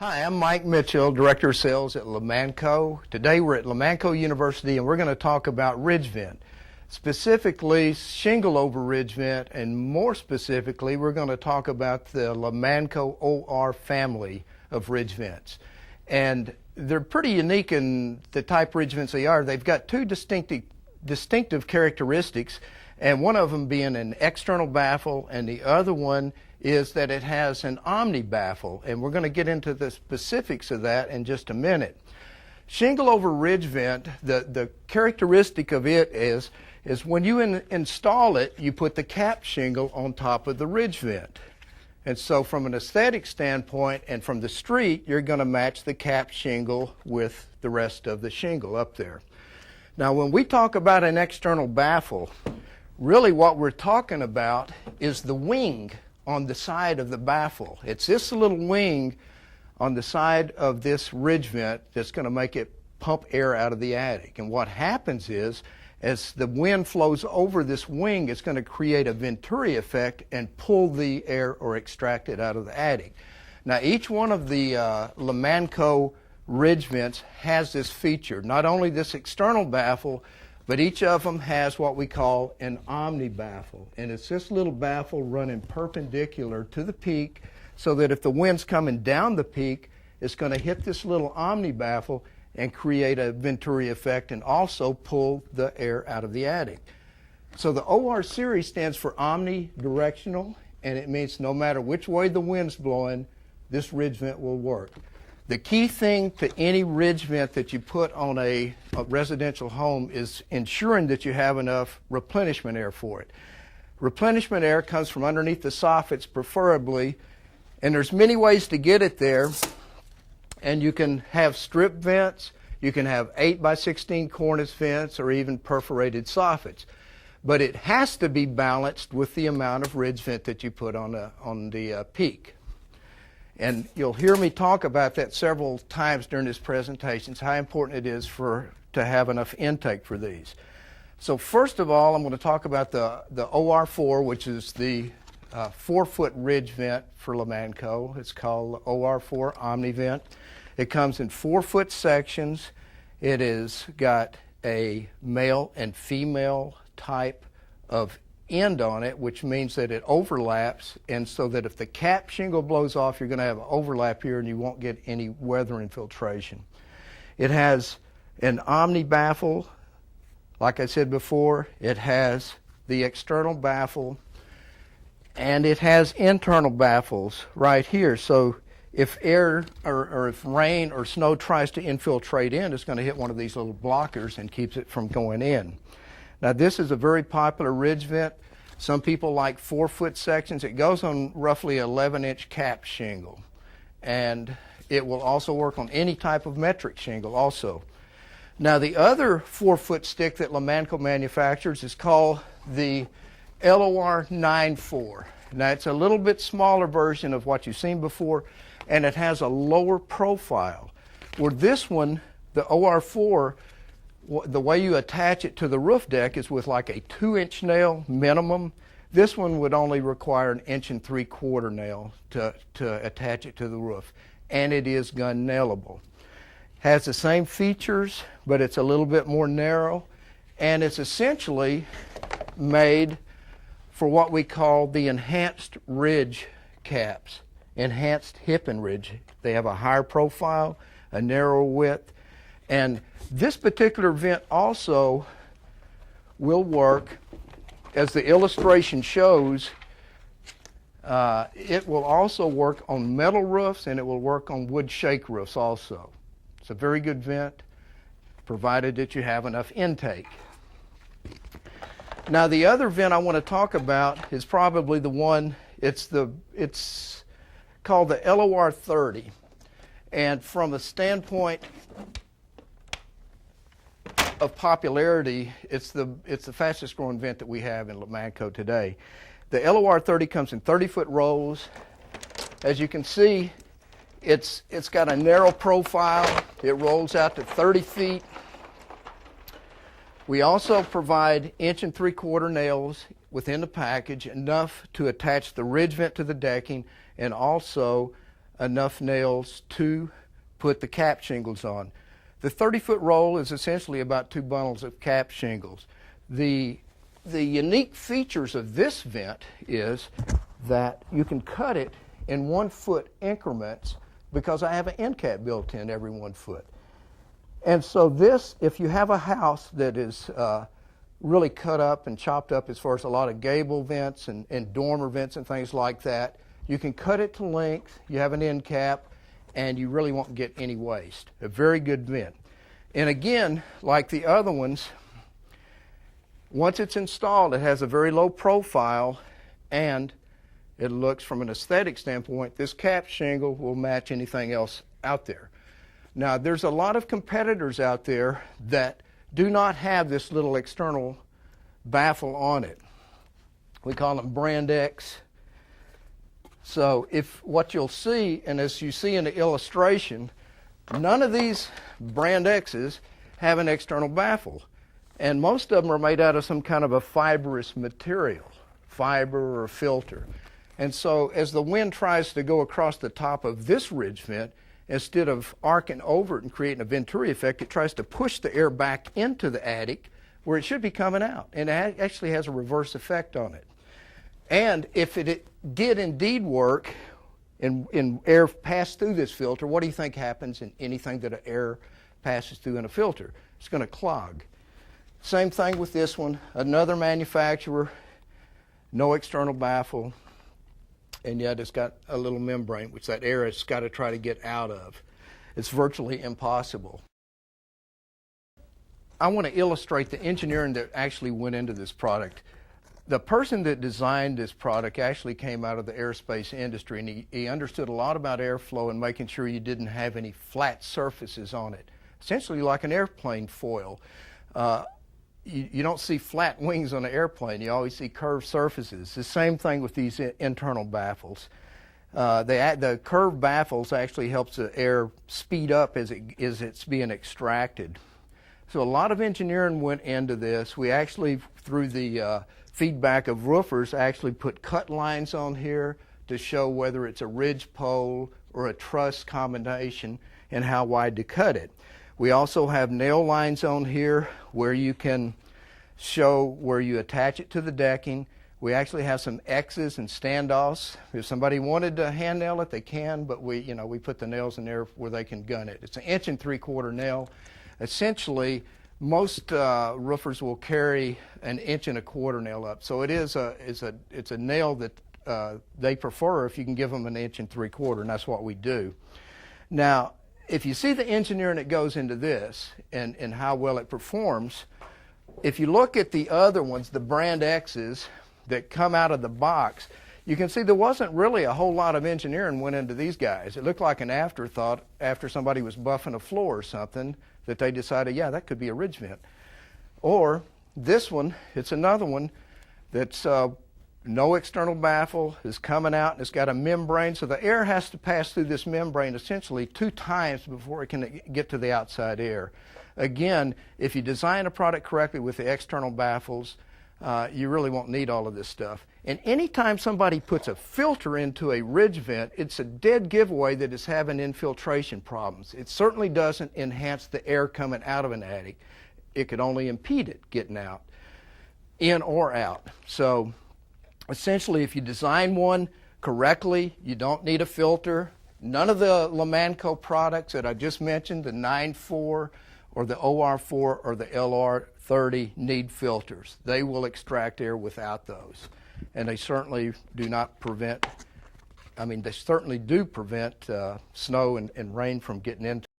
Hi, I'm Mike Mitchell, Director of Sales at Lomanco. Today we're at Lomanco University and we're going to talk about Ridgevent, specifically shingle over Ridgevent, and more specifically we're going to talk about the Lomanco OR family of Ridgevents. And they're pretty unique in the type Ridgevents they are. They've got two distinctive characteristics, and one of them being an external baffle and the other one is that it has an omni baffle, and we're going to get into the specifics of that in just a minute. Shingle over Ridgevent, the characteristic of it is when you install it, you put the cap shingle on top of the Ridgevent. And so from an aesthetic standpoint and from the street, you're going to match the cap shingle with the rest of the shingle up there. Now when we talk about an external baffle, really what we're talking about is the wing on the side of the baffle. It's this little wing on the side of this Ridgevent that's going to make it pump air out of the attic. And what happens is, as the wind flows over this wing, it's going to create a Venturi effect and pull the air or extract it out of the attic. Now each one of the Lomanco Ridgevents has this feature, not only this external baffle, but each of them has what we call an omni baffle. And it's this little baffle running perpendicular to the peak so that if the wind's coming down the peak, it's going to hit this little omni baffle and create a Venturi effect and also pull the air out of the attic. So the OR series stands for omnidirectional, and it means no matter which way the wind's blowing, this Ridgevent will work. The key thing to any Ridgevent that you put on a residential home is ensuring that you have enough replenishment air for it. Replenishment air comes from underneath the soffits preferably, and there's many ways to get it there. And you can have strip vents, you can have 8x16 cornice vents, or even perforated soffits. But it has to be balanced with the amount of Ridgevent that you put on the peak. And you'll hear me talk about that several times during this presentation, how important it is to have enough intake for these. So first of all, I'm going to talk about the OR4, which is the 4-foot Ridgevent for Lomanco. It's called OR4 OmniVent. It comes in 4-foot sections. It has got a male and female type of end on it, which means that it overlaps, and so that if the cap shingle blows off, you're going to have an overlap here and you won't get any weather infiltration. It has an omni baffle. Like I said before, it has the external baffle, and it has internal baffles right here. So if air or if rain or snow tries to infiltrate in, it's going to hit one of these little blockers and keeps it from going in. Now this is a very popular Ridgevent. Some people like 4-foot sections. It goes on roughly 11-inch cap shingle. And it will also work on any type of metric shingle also. Now the other 4-foot stick that Lomanco manufactures is called the LOR 9-4. Now it's a little bit smaller version of what you've seen before, and it has a lower profile. Where this one, the OR4, the way you attach it to the roof deck is with like a 2-inch nail minimum. This one would only require an 1 3/4 nail to attach it to the roof. And it is gun nailable. Has the same features, but it's a little bit more narrow. And it's essentially made for what we call the enhanced ridge caps. Enhanced hip and ridge. They have a higher profile, a narrower width. And this particular vent also will work, as the illustration shows, it will also work on metal roofs, and it will work on wood shake roofs also. It's a very good vent, provided that you have enough intake. Now the other vent I want to talk about is probably the one, it's called the LOR 30. And from a standpoint of popularity, it's the fastest growing vent that we have in Lomanco today. The LOR 30 comes in 30-foot rolls. As you can see, it's got a narrow profile. It rolls out to 30 feet. We also provide 1 3/4 nails within the package, enough to attach the Ridgevent to the decking, and also enough nails to put the cap shingles on. The 30-foot roll is essentially about 2 bundles of cap shingles. The unique features of this vent is that you can cut it in 1 foot increments because I have an end cap built in every 1 foot. And so this, if you have a house that is really cut up and chopped up as far as a lot of gable vents and dormer vents and things like that, you can cut it to length, you have an end cap, and you really won't get any waste. A very good vent. And again, like the other ones, once it's installed, it has a very low profile, and it looks, from an aesthetic standpoint, this cap shingle will match anything else out there. Now, there's a lot of competitors out there that do not have this little external baffle on it. We call them brand X. So if what you'll see, and as you see in the illustration, none of these brand X's have an external baffle. And most of them are made out of some kind of a fibrous material, fiber or filter. And so as the wind tries to go across the top of this ridge vent, instead of arcing over it and creating a Venturi effect, it tries to push the air back into the attic where it should be coming out. And it actually has a reverse effect on it. And if it did indeed work and air passed through this filter, what do you think happens in anything that air passes through in a filter? It's going to clog. Same thing with this one. Another manufacturer, no external baffle, and yet it's got a little membrane, which that air has got to try to get out of. It's virtually impossible. I want to illustrate the engineering that actually went into this product. The person that designed this product actually came out of the aerospace industry, and he understood a lot about airflow and making sure you didn't have any flat surfaces on it, essentially like an airplane foil. You don't see flat wings on an airplane. You always see curved surfaces. The same thing with these internal baffles. The curved baffles actually helps the air speed up as it's being extracted. So a lot of engineering went into this. We actually, through the feedback of roofers, actually put cut lines on here to show whether it's a ridge pole or a truss combination and how wide to cut it. We also have nail lines on here where you can show where you attach it to the decking. We actually have some X's and standoffs. If somebody wanted to hand nail it, they can, but we put the nails in there where they can gun it. It's an 1 3/4 nail. Essentially, most roofers will carry an 1 1/4 nail up. So it's a nail that they prefer if you can give them an 1 3/4, and that's what we do. Now, if you see the engineering that goes into this and how well it performs, if you look at the other ones, the brand X's that come out of the box, you can see there wasn't really a whole lot of engineering went into these guys. It looked like an afterthought after somebody was buffing a floor or something that they decided, yeah, that could be a ridge vent. Or this one, it's another one that's no external baffle, is coming out, and it's got a membrane, so the air has to pass through this membrane essentially 2 times before it can get to the outside air. Again, if you design a product correctly with the external baffles, you really won't need all of this stuff. And anytime somebody puts a filter into a ridge vent, it's a dead giveaway that it's having infiltration problems. It certainly doesn't enhance the air coming out of an attic. It could only impede it getting out, in or out. So essentially, if you design one correctly, you don't need a filter. None of the Lomanco products that I just mentioned, the 9.4 or the OR4 or the LR30, need filters. They will extract air without those. And they certainly do not prevent, they certainly do prevent snow and rain from getting into